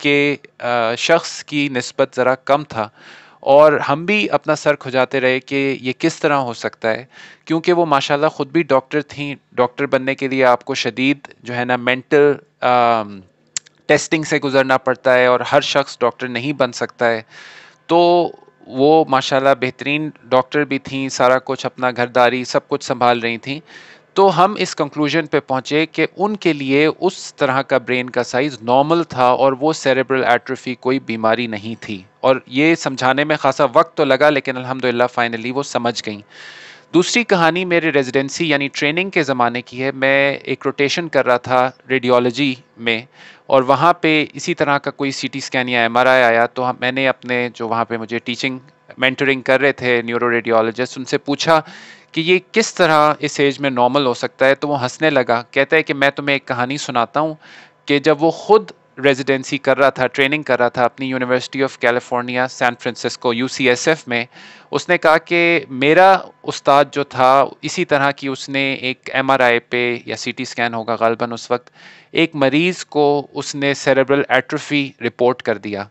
کے شخص کی نسبت ذرا کم تھا، اور ہم بھی اپنا سر کھجاتے رہے کہ یہ کس طرح ہو سکتا ہے، کیونکہ وہ ماشاءاللہ خود بھی ڈاکٹر تھیں. ڈاکٹر بننے کے لیے آپ کو شدید جو ہے نا مینٹل ٹیسٹنگ سے گزرنا پڑتا ہے، اور ہر شخص ڈاکٹر نہیں بن سکتا ہے. تو وہ ماشاءاللہ بہترین ڈاکٹر بھی تھیں، سارا کچھ اپنا گھرداری سب کچھ سنبھال رہی تھیں. تو ہم اس کنکلوژن پہ پہنچے کہ ان کے لیے اس طرح کا برین کا سائز نارمل تھا، اور وہ سیریبرل ایٹروفی کوئی بیماری نہیں تھی. اور یہ سمجھانے میں خاصا وقت تو لگا، لیکن الحمدللہ فائنلی وہ سمجھ گئیں. دوسری کہانی میرے ریزیڈنسی یعنی ٹریننگ کے زمانے کی ہے. میں ایک روٹیشن کر رہا تھا ریڈیولوجی میں، اور وہاں پہ اسی طرح کا کوئی سی ٹی اسکین یا ایم آر آئی آیا. تو میں نے اپنے جو وہاں پہ مجھے ٹیچنگ مینٹرنگ کر رہے تھے نیورو ریڈیولوجسٹ، ان سے پوچھا کہ یہ کس طرح اس ایج میں نارمل ہو سکتا ہے. تو وہ ہنسنے لگا، کہتا ہے کہ میں تمہیں ایک کہانی سناتا ہوں کہ جب وہ خود ریزیڈنسی کر رہا تھا، ٹریننگ کر رہا تھا اپنی university of California San Francisco UCSF میں، اس نے کہا کہ میرا استاد جو تھا اسی طرح کی اس نے ایک ایم آر آئی پہ یا سی ٹی اسکین ہوگا غالباً اس وقت، ایک مریض کو اس نے سیریبرل ایٹروفی رپورٹ کر دیا.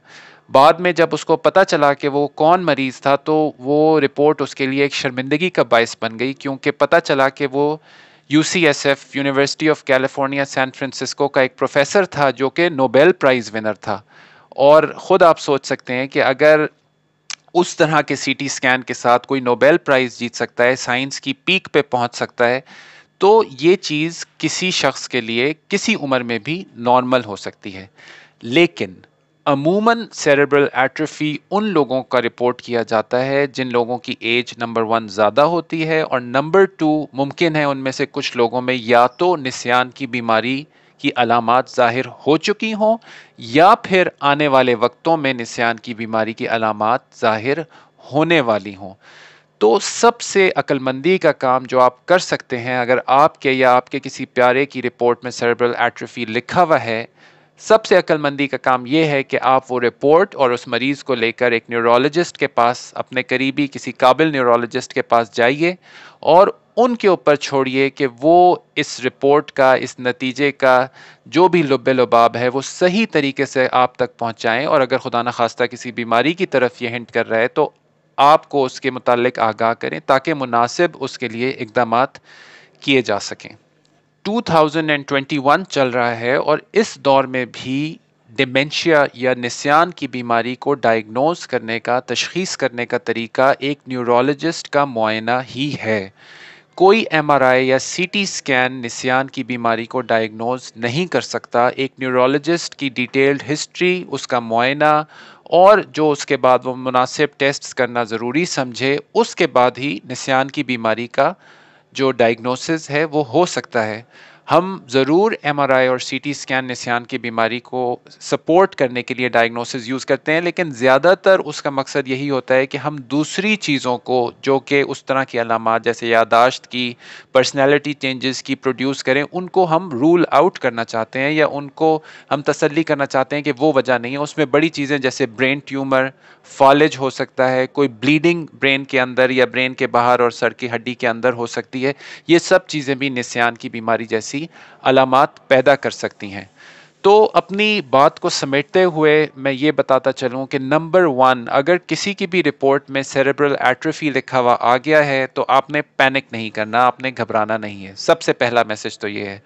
بعد میں جب اس کو پتہ چلا کہ وہ کون مریض تھا، تو وہ رپورٹ اس کے لیے ایک شرمندگی کا باعث بن گئی، کیونکہ پتہ چلا کہ وہ UCSF university of California San Francisco کا ایک پروفیسر تھا جو کہ نوبیل پرائز ونر تھا. اور خود آپ سوچ سکتے ہیں کہ اگر اس طرح کے سی ٹی اسکین کے ساتھ کوئی نوبیل پرائز جیت سکتا ہے، سائنس کی پیک پہ پہنچ سکتا ہے، تو یہ چیز کسی شخص کے لیے کسی عمر میں بھی نارمل ہو سکتی ہے. لیکن عموماً سیریبرل ایٹروفی ان لوگوں کا رپورٹ کیا جاتا ہے جن لوگوں کی ایج نمبر 1 زیادہ ہوتی ہے، اور نمبر 2 ممکن ہے ان میں سے کچھ لوگوں میں یا تو نسیان کی بیماری کی علامات ظاہر ہو چکی ہوں، یا پھر آنے والے وقتوں میں نسیان کی بیماری کی علامات ظاہر ہونے والی ہوں. تو سب سے عقل مندی کا کام جو آپ کر سکتے ہیں، اگر آپ کے یا آپ کے کسی پیارے کی رپورٹ میں سیریبرل ایٹروفی لکھا ہوا ہے، سب سے عقل مندی کا کام یہ ہے کہ آپ وہ رپورٹ اور اس مریض کو لے کر ایک نیورولوجسٹ کے پاس، اپنے قریبی کسی قابل نیورولوجسٹ کے پاس جائیے، اور ان کے اوپر چھوڑیے کہ وہ اس رپورٹ کا، اس نتیجے کا جو بھی لب لباب ہے وہ صحیح طریقے سے آپ تک پہنچائیں. اور اگر خدا نخواستہ کسی بیماری کی طرف یہ ہنٹ کر رہا ہے تو آپ کو اس کے متعلق آگاہ کریں تاکہ مناسب اس کے لیے اقدامات کیے جا سکیں. 2021 چل رہا ہے، اور اس دور میں بھی ڈیمنشیا یا نسیان کی بیماری کو ڈائیگنوز کرنے کا، تشخیص کرنے کا طریقہ ایک نیورولوجسٹ کا معائنہ ہی ہے. کوئی ایم آر آئی یا سی ٹی اسکین نسیان کی بیماری کو ڈائیگنوز نہیں کر سکتا. ایک نیورولوجسٹ کی ڈیٹیلڈ ہسٹری، اس کا معائنہ، اور جو اس کے بعد وہ مناسب ٹیسٹس کرنا ضروری سمجھے، اس کے بعد ہی نسیان کی بیماری کا جو ڈائیگنوسس ہے وہ ہو سکتا ہے. ہم ضرور ایم آر آئی اور سی ٹی اسکین نسیان کی بیماری کو سپورٹ کرنے کے لیے ڈائیگنوسس یوز کرتے ہیں، لیکن زیادہ تر اس کا مقصد یہی ہوتا ہے کہ ہم دوسری چیزوں کو جو کہ اس طرح کی علامات جیسے یادداشت کی، پرسنالٹی چینجز کی پروڈیوس کریں، ان کو ہم رول آؤٹ کرنا چاہتے ہیں، یا ان کو ہم تسلی کرنا چاہتے ہیں کہ وہ وجہ نہیں ہے. اس میں بڑی چیزیں جیسے برین ٹیومر، فالج ہو سکتا ہے، کوئی بلیڈنگ برین کے اندر یا برین کے باہر اور سر کی ہڈی کے اندر ہو سکتی ہے. یہ سب چیزیں بھی نسیان کی بیماری جیسی علامات پیدا کر سکتی ہیں. تو اپنی بات کو سمیٹتے ہوئے میں یہ بتاتا چلوں کہ نمبر 1، اگر کسی کی بھی رپورٹ میں سیریبرل ایٹروفی لکھا ہوا آ گیا ہے تو آپ نے پینک نہیں کرنا، آپ نے گھبرانا نہیں ہے. سب سے پہلا میسج تو یہ ہے.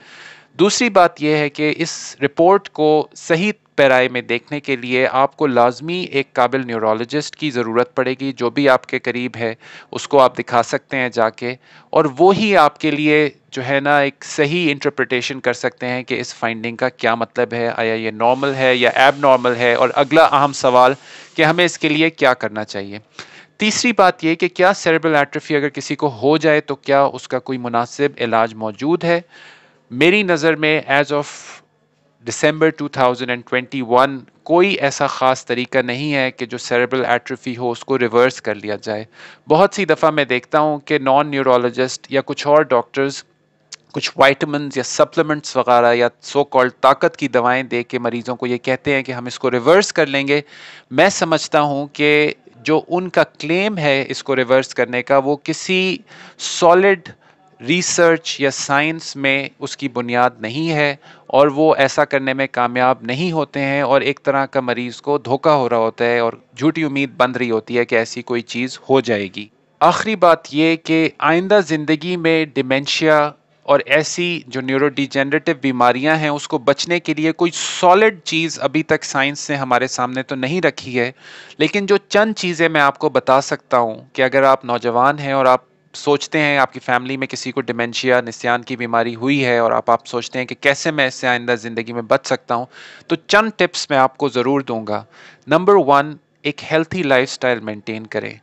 دوسری بات یہ ہے کہ اس رپورٹ کو صحیح پیرائی میں دیکھنے کے لیے آپ کو لازمی ایک قابل نیورولوجسٹ کی ضرورت پڑے گی. جو بھی آپ کے قریب ہے اس کو آپ دکھا سکتے ہیں جا کے، اور وہی آپ کے لیے جو ہے نا ایک صحیح انٹرپریٹیشن کر سکتے ہیں کہ اس فائنڈنگ کا کیا مطلب ہے، آیا یہ نارمل ہے یا ایب نارمل ہے، اور اگلا اہم سوال کہ ہمیں اس کے لیے کیا کرنا چاہیے. تیسری بات یہ کہ کیا سیریبرل ایٹروفی اگر کسی کو ہو جائے تو کیا اس کا کوئی مناسب علاج موجود ہے. میری نظر میں ایز آف دسمبر 2021 کوئی ایسا خاص طریقہ نہیں ہے کہ جو سیریبرل ایٹروفی ہو اس کو ریورس کر لیا جائے. بہت سی دفعہ میں دیکھتا ہوں کہ نان نیورولوجسٹ یا کچھ اور ڈاکٹرز کچھ وائٹامنز یا سپلیمنٹس وغیرہ یا سو کالڈ طاقت کی دوائیں دے کے مریضوں کو یہ کہتے ہیں کہ ہم اس کو ریورس کر لیں گے. میں سمجھتا ہوں کہ جو ان کا کلیم ہے اس کو ریورس کرنے کا، وہ کسی سالڈ ریسرچ یا سائنس میں اس کی بنیاد نہیں ہے اور وہ ایسا کرنے میں کامیاب نہیں ہوتے ہیں، اور ایک طرح کا مریض کو دھوکہ ہو رہا ہوتا ہے اور جھوٹی امید بن رہی ہوتی ہے کہ ایسی کوئی چیز ہو جائے گی۔ آخری بات یہ کہ آئندہ زندگی میں ڈیمنشیا اور ایسی جو نیورو ڈیجنریٹو بیماریاں ہیں اس کو بچنے کے لیے کوئی سالڈ چیز ابھی تک سائنس نے ہمارے سامنے تو نہیں رکھی ہے، لیکن جو چند چیزیں میں آپ کو بتا سکتا ہوں کہ اگر آپ نوجوان ہیں اور آپ سوچتے ہیں آپ کی فیملی میں کسی کو ڈیمنشیا نسیان کی بیماری ہوئی ہے اور آپ سوچتے ہیں کہ کیسے میں اس سے آئندہ زندگی میں بچ سکتا ہوں، تو چند ٹپس میں آپ کو ضرور دوں گا۔ نمبر 1، ایک ہیلتھی لائف سٹائل مینٹین کریں،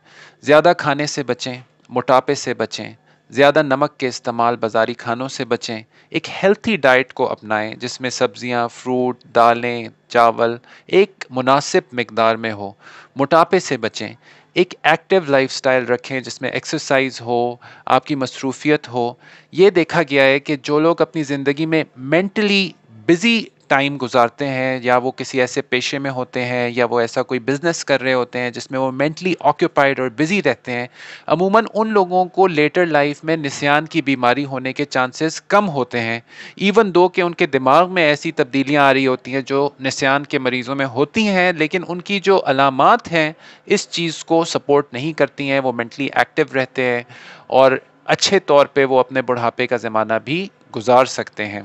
زیادہ کھانے سے بچیں، موٹاپے سے بچیں، زیادہ نمک کے استعمال بازاری کھانوں سے بچیں، ایک ہیلتھی ڈائٹ کو اپنائیں جس میں سبزیاں، فروٹ، دالیں، چاول ایک مناسب مقدار میں ہو، موٹاپے سے بچیں، ایک ایکٹیو لائف سٹائل رکھیں جس میں ایکسرسائز ہو، آپ کی مصروفیت ہو۔ یہ دیکھا گیا ہے کہ جو لوگ اپنی زندگی میں مینٹلی بزی ٹائم گزارتے ہیں، یا وہ کسی ایسے پیشے میں ہوتے ہیں یا وہ ایسا کوئی بزنس کر رہے ہوتے ہیں جس میں وہ مینٹلی آکوپائڈ اور بزی رہتے ہیں، عموماً ان لوگوں کو لیٹر لائف میں نسیان کی بیماری ہونے کے چانسز کم ہوتے ہیں، ایون دو کہ ان کے دماغ میں ایسی تبدیلیاں آ رہی ہوتی ہیں جو نسیان کے مریضوں میں ہوتی ہیں، لیکن ان کی جو علامات ہیں اس چیز کو سپورٹ نہیں کرتی ہیں، وہ مینٹلی ایکٹیو رہتے ہیں اور اچھے طور پہ وہ اپنے بڑھاپے کا زمانہ بھی گزار سکتے ہیں۔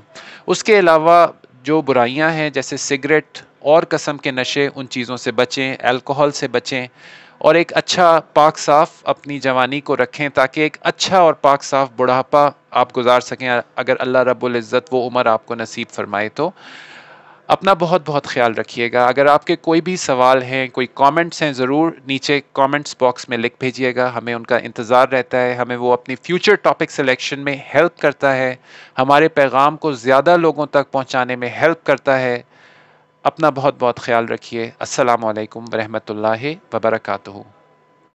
اس کے علاوہ جو برائیاں ہیں جیسے سگریٹ اور قسم کے نشے، ان چیزوں سے بچیں، الکوہل سے بچیں، اور ایک اچھا پاک صاف اپنی جوانی کو رکھیں تاکہ ایک اچھا اور پاک صاف بڑھاپا آپ گزار سکیں، اگر اللہ رب العزت وہ عمر آپ کو نصیب فرمائے تو۔ اپنا بہت بہت خیال رکھیے گا۔ اگر آپ کے کوئی بھی سوال ہیں، کوئی کامنٹس ہیں، ضرور نیچے کامنٹس باکس میں لکھ بھیجیے گا، ہمیں ان کا انتظار رہتا ہے، ہمیں وہ اپنی فیوچر ٹاپک سلیکشن میں ہیلپ کرتا ہے، ہمارے پیغام کو زیادہ لوگوں تک پہنچانے میں ہیلپ کرتا ہے۔ اپنا بہت بہت خیال رکھیے۔ السلام علیکم ورحمۃ اللہ وبرکاتہ۔